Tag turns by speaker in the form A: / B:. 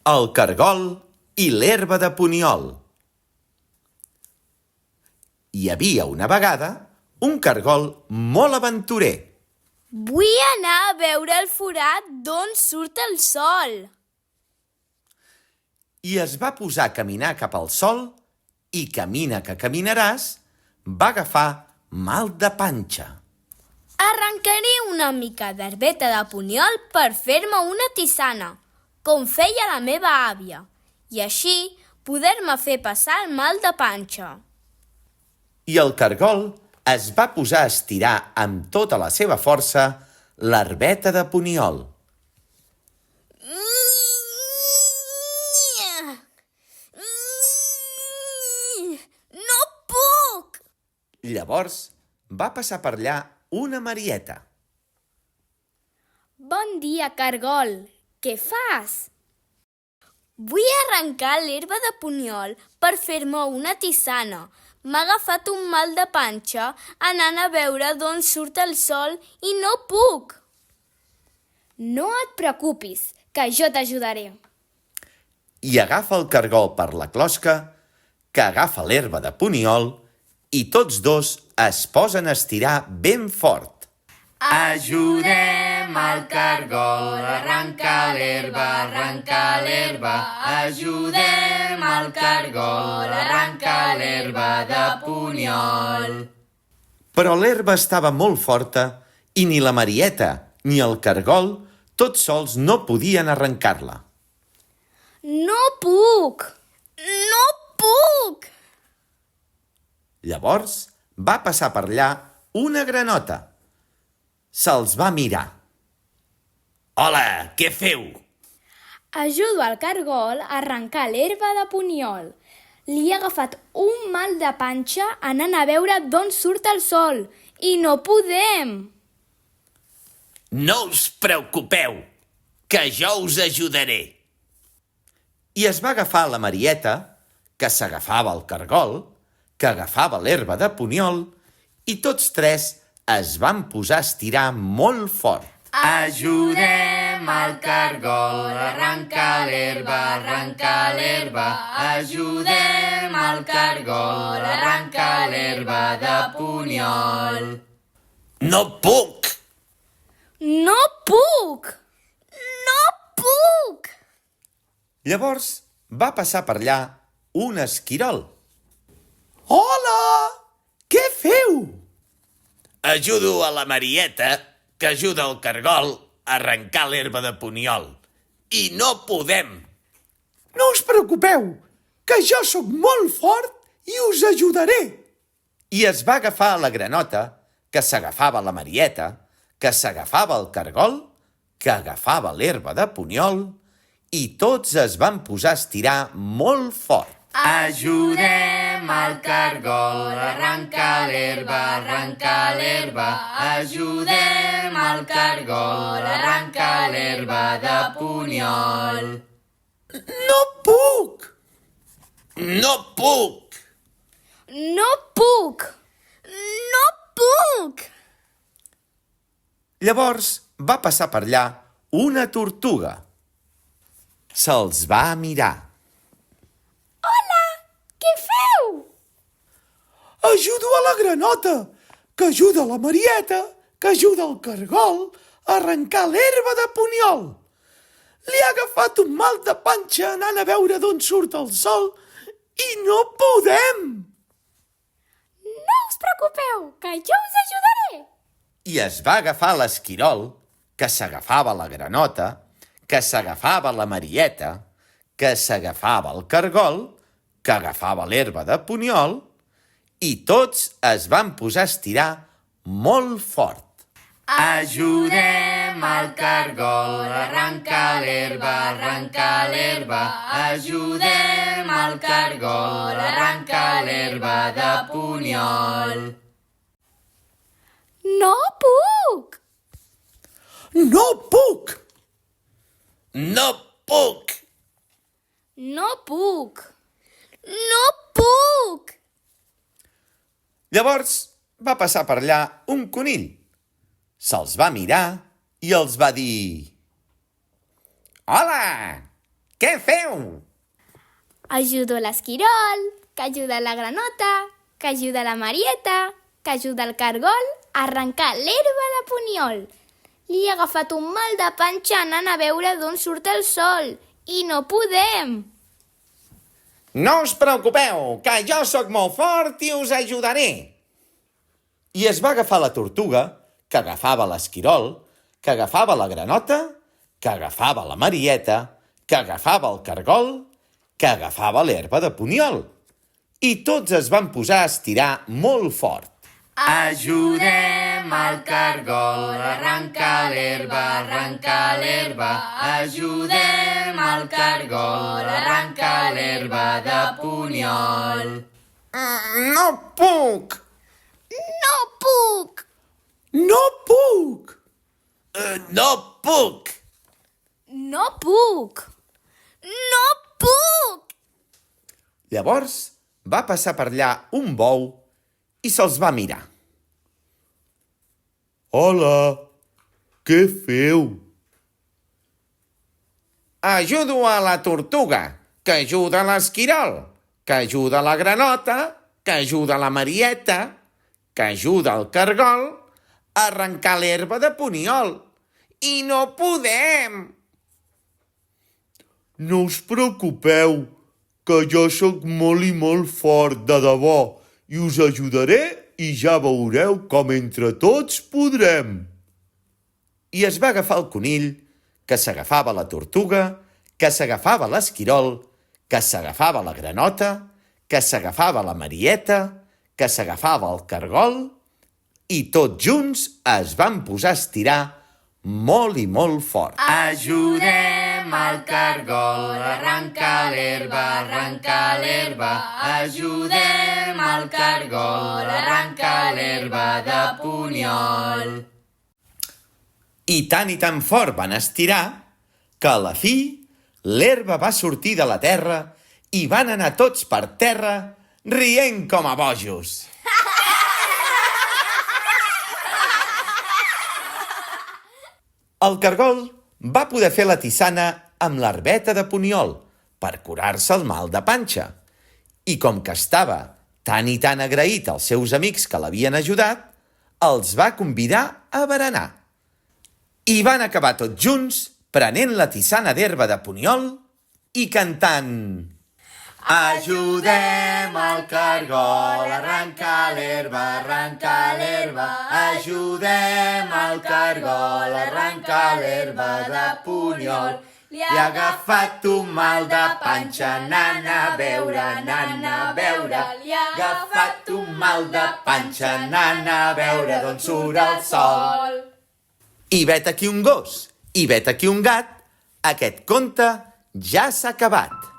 A: El cargol i l'herba de Puniol. Hi havia una vegada un cargol molt aventurer.
B: Vull anar a veure el forat d'on surt el sol.
A: I es va posar a caminar cap al sol i camina que caminaràs, va agafar mal de panxa.
B: Arrencaré una mica d'herbeta de Puniol per fer-me una tisana, com feia la meva àvia, i així poder-me fer passar el mal de panxa.
A: I el cargol es va posar a estirar amb tota la seva força l'herbeta de Puniol.
B: No puc!
A: Llavors va passar per allà una Marieta.
B: Bon dia, cargol. Què fas? Vull arrencar l'herba de Puniol per fer-me una tisana. M'ha agafat un mal de panxa anant a veure d'on surt el sol i no puc. No et preocupis, que jo t'ajudaré.
A: I agafa el cargol per la closca, que agafa l'herba de Puniol, i tots dos es posen a estirar ben fort. Ajudem al cargol a arrencar l'herba, ajudem al cargol a arrencar l'herba de Puniol. Però l'herba estava molt forta i ni la Marieta ni el cargol tots sols no podien arrencar-la.
B: No puc! No puc!
A: Llavors va passar per allà una granota. Se'ls va mirar. Hola, què feu?
B: Ajudo al cargol a arrencar l'herba de Puniol. Li ha agafat un mal de panxa anant a veure d'on surt el sol i no podem.
A: No us preocupeu, que jo us ajudaré. I es va agafar la Marieta, que s'agafava el cargol, que agafava l'herba de Puniol, i tots tres es van posar a estirar molt fort. Ajudem al cargol a arrencar l'herba, ajudem al cargol a arrencar l'herba de Puniol. No puc!
B: No puc! No puc!
A: Llavors va passar per allà un esquirol. Hola! Què feu? Ajudo a la Marieta, que ajuda el cargol a arrencar l'herba de Puniol. I no podem. No us preocupeu, que jo sóc molt fort i us ajudaré. I es va agafar la granota, que s'agafava la Marieta, que s'agafava el cargol, que agafava l'herba de Puniol, i tots es van posar a estirar molt fort. Ajudem al cargol a arrencar l'herba, ajudem al cargol a arrencar l'herba de Puniol. No puc! No puc!
B: No puc! No puc!
A: Llavors va passar per allà una tortuga. Se'ls va mirar.
B: Hola! Què feu?
A: Ajudo a la granota, que ajuda la Marieta, que ajuda el cargol a arrencar l'herba de Puniol. Li ha agafat un mal de panxa anant a veure d'on surt el sol i no podem.
B: No us preocupeu, que jo us ajudaré.
A: I es va agafar l'esquirol, que s'agafava la granota, que s'agafava la Marieta, que s'agafava el cargol, que agafava l'herba de Puniol, i tots es van posar a estirar molt fort. Ajudem al cargol a arrencar l'herba, ajudem al cargol a arrencar l'herba de Puniol.
B: No puc!
A: No puc! No puc!
B: No puc! No puc!
A: Llavors va passar per allà un conill. Se'ls va mirar i els va dir: «Hola! Què feu?
B: Ajudo l'esquirol, que ajuda la granota, que ajuda la Marieta, que ajuda el cargol a arrencar l'herba de Puniol. Li ha agafat un mal de panxa anant a veure d'on surt el sol i no podem.
A: No us preocupeu, que jo sóc molt fort i us ajudaré. I es va agafar la tortuga, que agafava l'esquirol, que agafava la granota, que agafava la Marieta, que agafava el cargol, que agafava l'herba de Puniol. I tots es van posar a estirar molt fort. Ajudem al cargol a arrencar l'herba, arrencar l'herba. Ajudem al cargol a arrencar l'herba de Puniol. No puc!
B: No puc!
A: No puc! No puc!
B: No puc! No puc!
A: Llavors va passar per allà un bou i se'ls va mirar. Hola, què feu? Ajudo a la tortuga, que ajuda l'esquirol, que ajuda la granota, que ajuda la Marieta, que ajuda el cargol a arrencar l'herba de Puniol. I no podem! No us preocupeu, que jo sóc molt i molt fort, de debò, i us ajudaré i ja veureu com entre tots podrem. I es va agafar el conill, que s'agafava la tortuga, que s'agafava l'esquirol, que s'agafava la granota, que s'agafava la Marieta, que s'agafava el cargol, i tots junts es van posar a estirar molt i molt fort. Ajudem al cargol a arrencar l'herba, arrencar l'herba. Ajudem al cargol a arrencar l'herba de Puniol. I tan fort van estirar que a la fi l'herba va sortir de la terra i van anar tots per terra rient com a bojos. El cargol va poder fer la tisana amb l'herbeta de Puniol per curar-se el mal de panxa. I com que estava tan i tan agraït als seus amics que l'havien ajudat, els va convidar a berenar. I van acabar tots junts prenent la tisana d'herba de Puniol i cantant: Ajudem al cargol a arrencar l'herba, arrencar l'herba. Ajudem al cargol a arrencar l'herba de Puniol. Li ha agafat un mal de panxa, anant a veure. Li ha agafat un mal de panxa, anant a veure d'on surt el sol. I vet aquí un gos, i vet aquí un gat, aquest conte ja s'ha acabat.